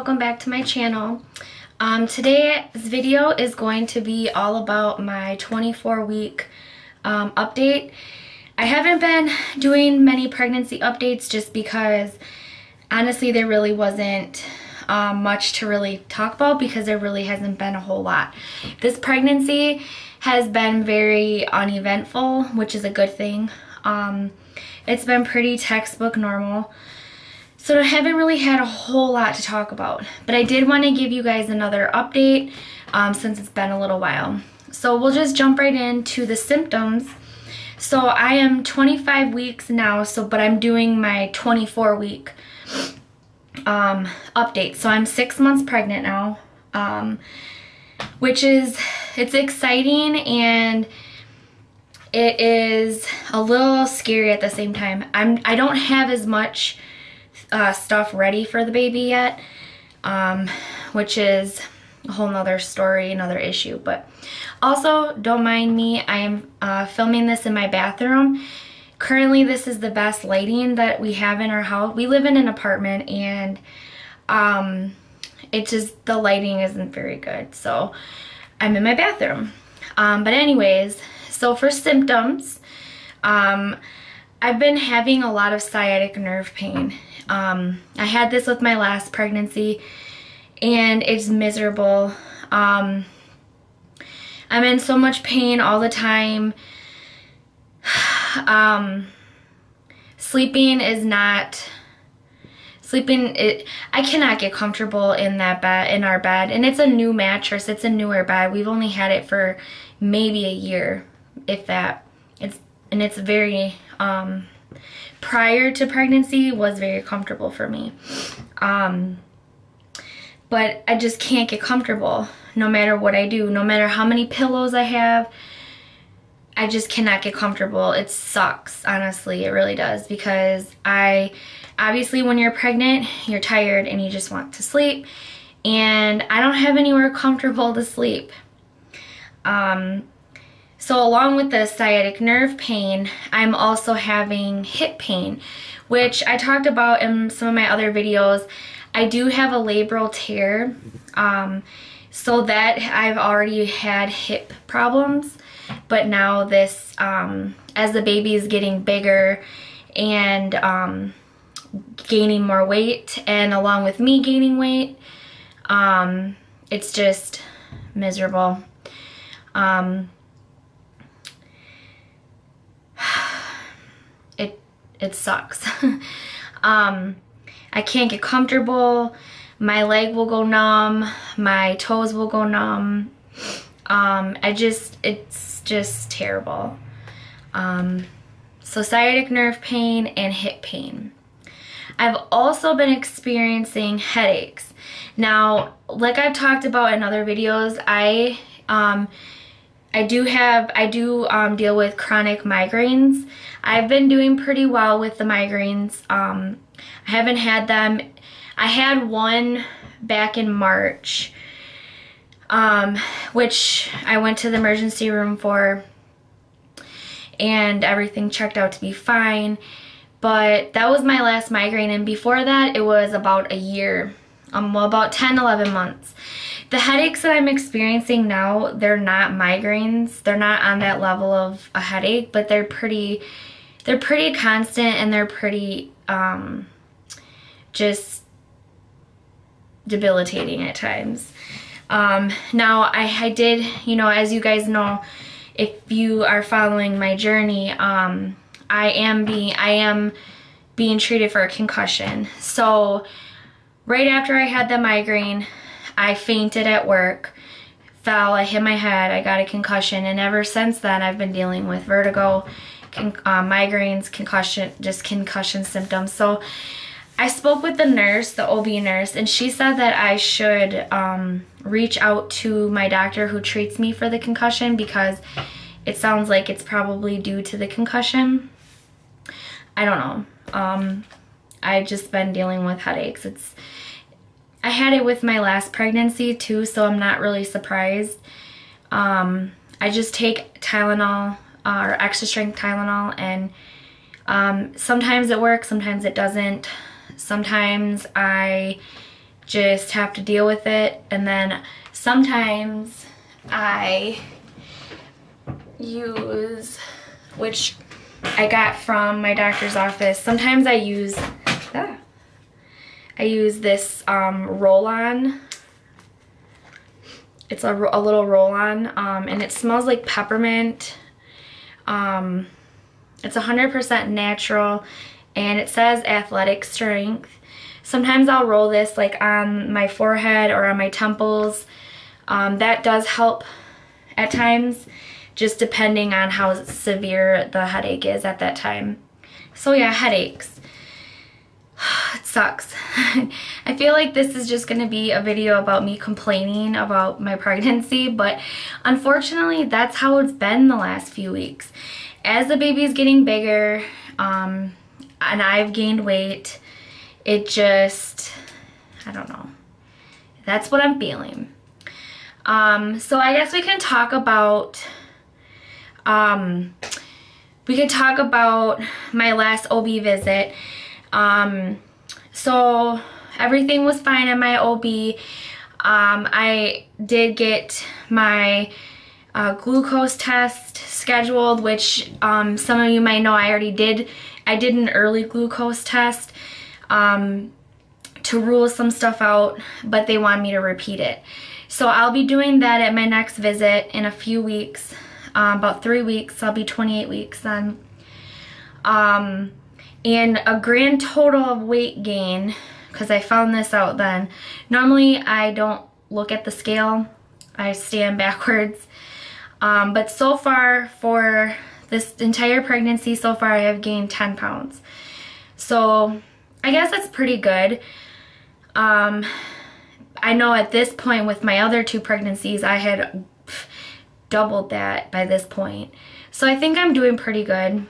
welcome back to my channel. Today's video is going to be all about my 24-week update. I haven't been doing many pregnancy updates just because honestly there really wasn't much to really talk about because there really hasn't been a whole lot. This pregnancy has been very uneventful, which is a good thing. It's been pretty textbook normal. So I haven't really had a whole lot to talk about, but I did want to give you guys another update since it's been a little while. So we'll just jump right into the symptoms. So I am 25 weeks now, but I'm doing my 24-week update. So I'm 6 months pregnant now, it's exciting and it is a little scary at the same time. I don't have as much stuff ready for the baby yet, which is a whole nother story, another issue. But also, don't mind me, I am filming this in my bathroom. Currently, this is the best lighting that we have in our house. We live in an apartment and the lighting isn't very good, so I'm in my bathroom. But anyways, so for symptoms, I've been having a lot of sciatic nerve pain. I had this with my last pregnancy and it's miserable. I'm in so much pain all the time. I cannot get comfortable in our bed, and it's a new mattress, it's a newer bed. We've only had it for maybe a year, if that. It's very, prior to pregnancy was very comfortable for me. But I just can't get comfortable no matter what I do, no matter how many pillows I have. I just cannot get comfortable. It sucks, honestly, it really does, because obviously when you're pregnant, you're tired and you just want to sleep, and I don't have anywhere comfortable to sleep. So along with the sciatic nerve pain, I'm also having hip pain, which I talked about in some of my other videos. I do have a labral tear, so that I've already had hip problems, but now this, as the baby is getting bigger and gaining more weight, and along with me gaining weight, it's just miserable. It sucks. I can't get comfortable. My leg will go numb. My toes will go numb. It's just terrible. So sciatic nerve pain and hip pain. I've also been experiencing headaches. Now, like I've talked about in other videos, I do deal with chronic migraines. I've been doing pretty well with the migraines. I haven't had them. I had one back in March, which I went to the emergency room for, and everything checked out to be fine. But that was my last migraine, and before that it was about a year, well, about 10-11 months. The headaches that I'm experiencing now, they're not migraines. They're not on that level of a headache, but they're pretty constant, and they're pretty just debilitating at times. Now I did, as you guys know, if you are following my journey, I am being treated for a concussion. So right after I had the migraine, I fainted at work, fell, I hit my head, I got a concussion, and ever since then I've been dealing with vertigo, migraines, concussion symptoms. So I spoke with the nurse, the OB nurse, and she said that I should reach out to my doctor who treats me for the concussion, because it sounds like it's probably due to the concussion. I don't know. I've just been dealing with headaches. I had it with my last pregnancy too, so I'm not really surprised. I just take Tylenol, or extra strength Tylenol, and sometimes it works, sometimes it doesn't. Sometimes I just have to deal with it. And then sometimes I use, which I got from my doctor's office, sometimes I use this roll-on. It's a little roll-on, and it smells like peppermint. It's 100% natural, and it says athletic strength. Sometimes I'll roll this like on my forehead or on my temples. That does help at times, just depending on how severe the headache is at that time. So yeah, headaches. It sucks. I feel like this is just gonna be a video about me complaining about my pregnancy, but unfortunately that's how it's been the last few weeks. As the baby's getting bigger, and I've gained weight, it just, I don't know. That's what I'm feeling. So I guess we can talk about my last OB visit. So everything was fine at my OB. I did get my glucose test scheduled, which some of you might know I already did. I did an early glucose test to rule some stuff out, but they want me to repeat it. So I'll be doing that at my next visit in a few weeks, about 3 weeks. I'll be 28 weeks then. And a grand total of weight gain, because I found this out then. Normally I don't look at the scale, I stand backwards. But so far, for this entire pregnancy, so far I have gained 10 pounds. So I guess that's pretty good. I know at this point with my other 2 pregnancies, I had doubled that by this point. So I think I'm doing pretty good.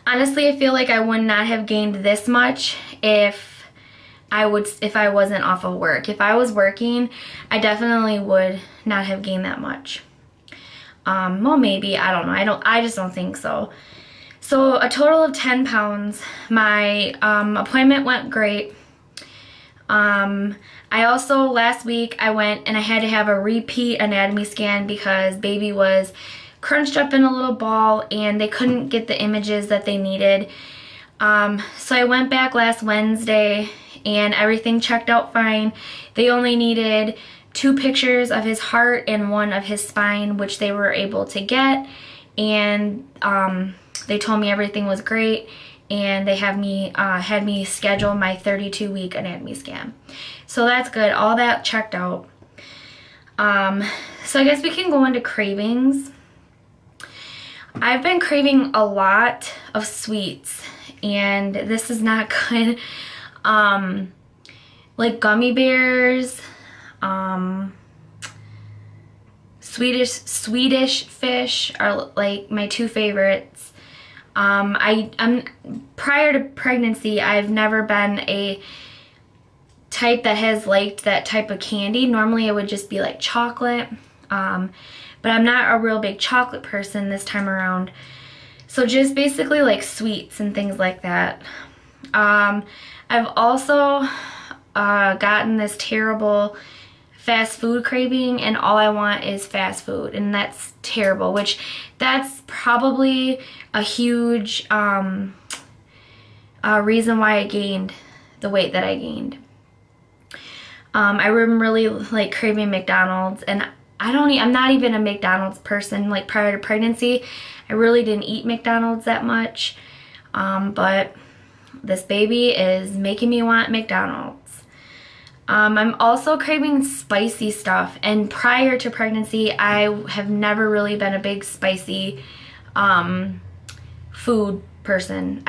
Honestly, I feel like I would not have gained this much if I wasn't off of work. If I was working, I definitely would not have gained that much. Well, maybe, I don't know. I just don't think so. So a total of 10 pounds. My appointment went great. I also, last week, I went and I had to have a repeat anatomy scan because baby was crunched up in a little ball and they couldn't get the images that they needed. So I went back last Wednesday and everything checked out fine. They only needed 2 pictures of his heart and 1 of his spine, which they were able to get. And they told me everything was great, and they had me schedule my 32-week anatomy scan. So that's good. All that checked out. So I guess we can go into cravings. I've been craving a lot of sweets, and this is not good. Like gummy bears, Swedish fish are like my 2 favorites. I'm prior to pregnancy, I've never been a type that has liked that type of candy. Normally it would just be like chocolate, but I'm not a real big chocolate person this time around. So just basically like sweets and things like that. I've also gotten this terrible fast food craving, and all I want is fast food, and that's terrible, which that's probably a huge reason why I gained the weight that I gained. I'm really like craving McDonald's, and I'm not even a McDonald's person. Like prior to pregnancy, I really didn't eat McDonald's that much, but this baby is making me want McDonald's. I'm also craving spicy stuff, and prior to pregnancy, I have never really been a big spicy food person.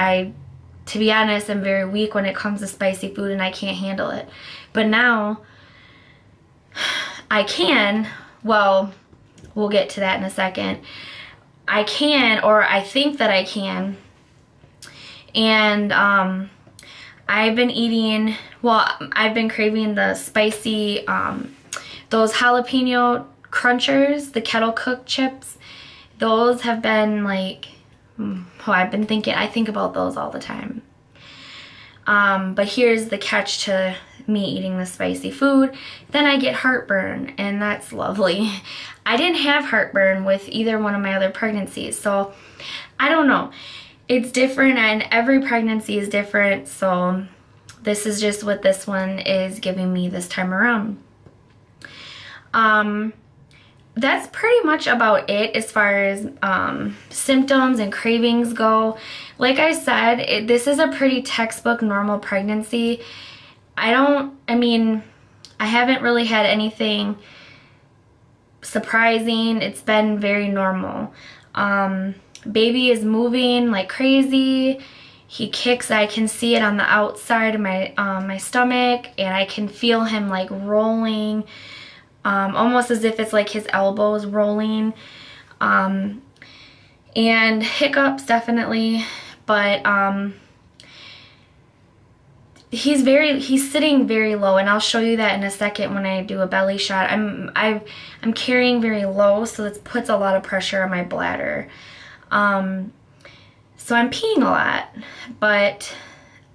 To be honest, I'm very weak when it comes to spicy food, and I can't handle it. But now, I can. Well, we'll get to that in a second. I can, or I think that I can. And I've been eating, well, I've been craving the spicy, those jalapeno crunchers, the kettle cooked chips. Those have been like, I think about those all the time. But here's the catch to me eating the spicy food. Then I get heartburn, and that's lovely. I didn't have heartburn with either one of my other pregnancies, so I don't know. It's different, and every pregnancy is different, so this is just what this one is giving me this time around. That's pretty much about it as far as symptoms and cravings go. Like I said, this is a pretty textbook normal pregnancy. I haven't really had anything surprising. It's been very normal. Baby is moving like crazy. He kicks. I can see it on the outside of my stomach, and I can feel him like rolling, almost as if it's like his elbows rolling, and hiccups definitely, but he's sitting very low, and I'll show you that in a second when I do a belly shot. I'm carrying very low, so this puts a lot of pressure on my bladder. So I'm peeing a lot, but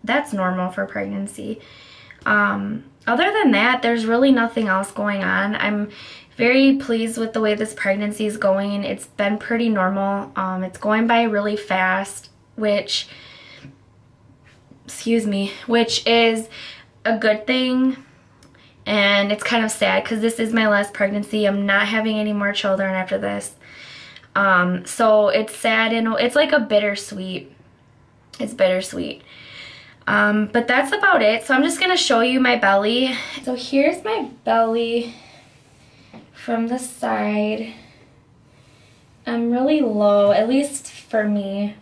that's normal for pregnancy. Other than that, there's really nothing else going on. I'm very pleased with the way this pregnancy is going. It's been pretty normal. It's going by really fast, which is a good thing. And it's kind of sad because this is my last pregnancy. I'm not having any more children after this. So it's sad, and it's like a bittersweet. It's bittersweet. But that's about it. So I'm just going to show you my belly. So here's my belly from the side. I'm really low, at least for me.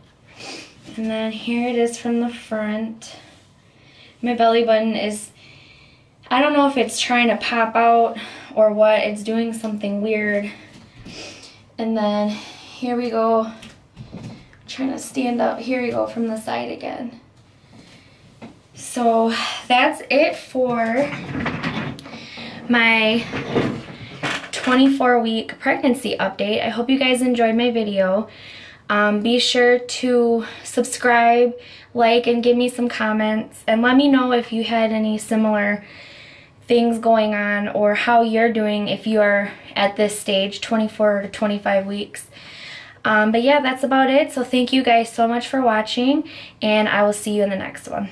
And then here it is from the front. My belly button is, I don't know if it's trying to pop out or what. It's doing something weird. And then here we go. I'm trying to stand up. Here we go from the side again. So that's it for my 24-week pregnancy update. I hope you guys enjoyed my video. Be sure to subscribe, like, and give me some comments, and let me know if you had any similar things going on or how you're doing if you are at this stage, 24 to 25 weeks. But yeah, that's about it. So thank you guys so much for watching, and I will see you in the next one.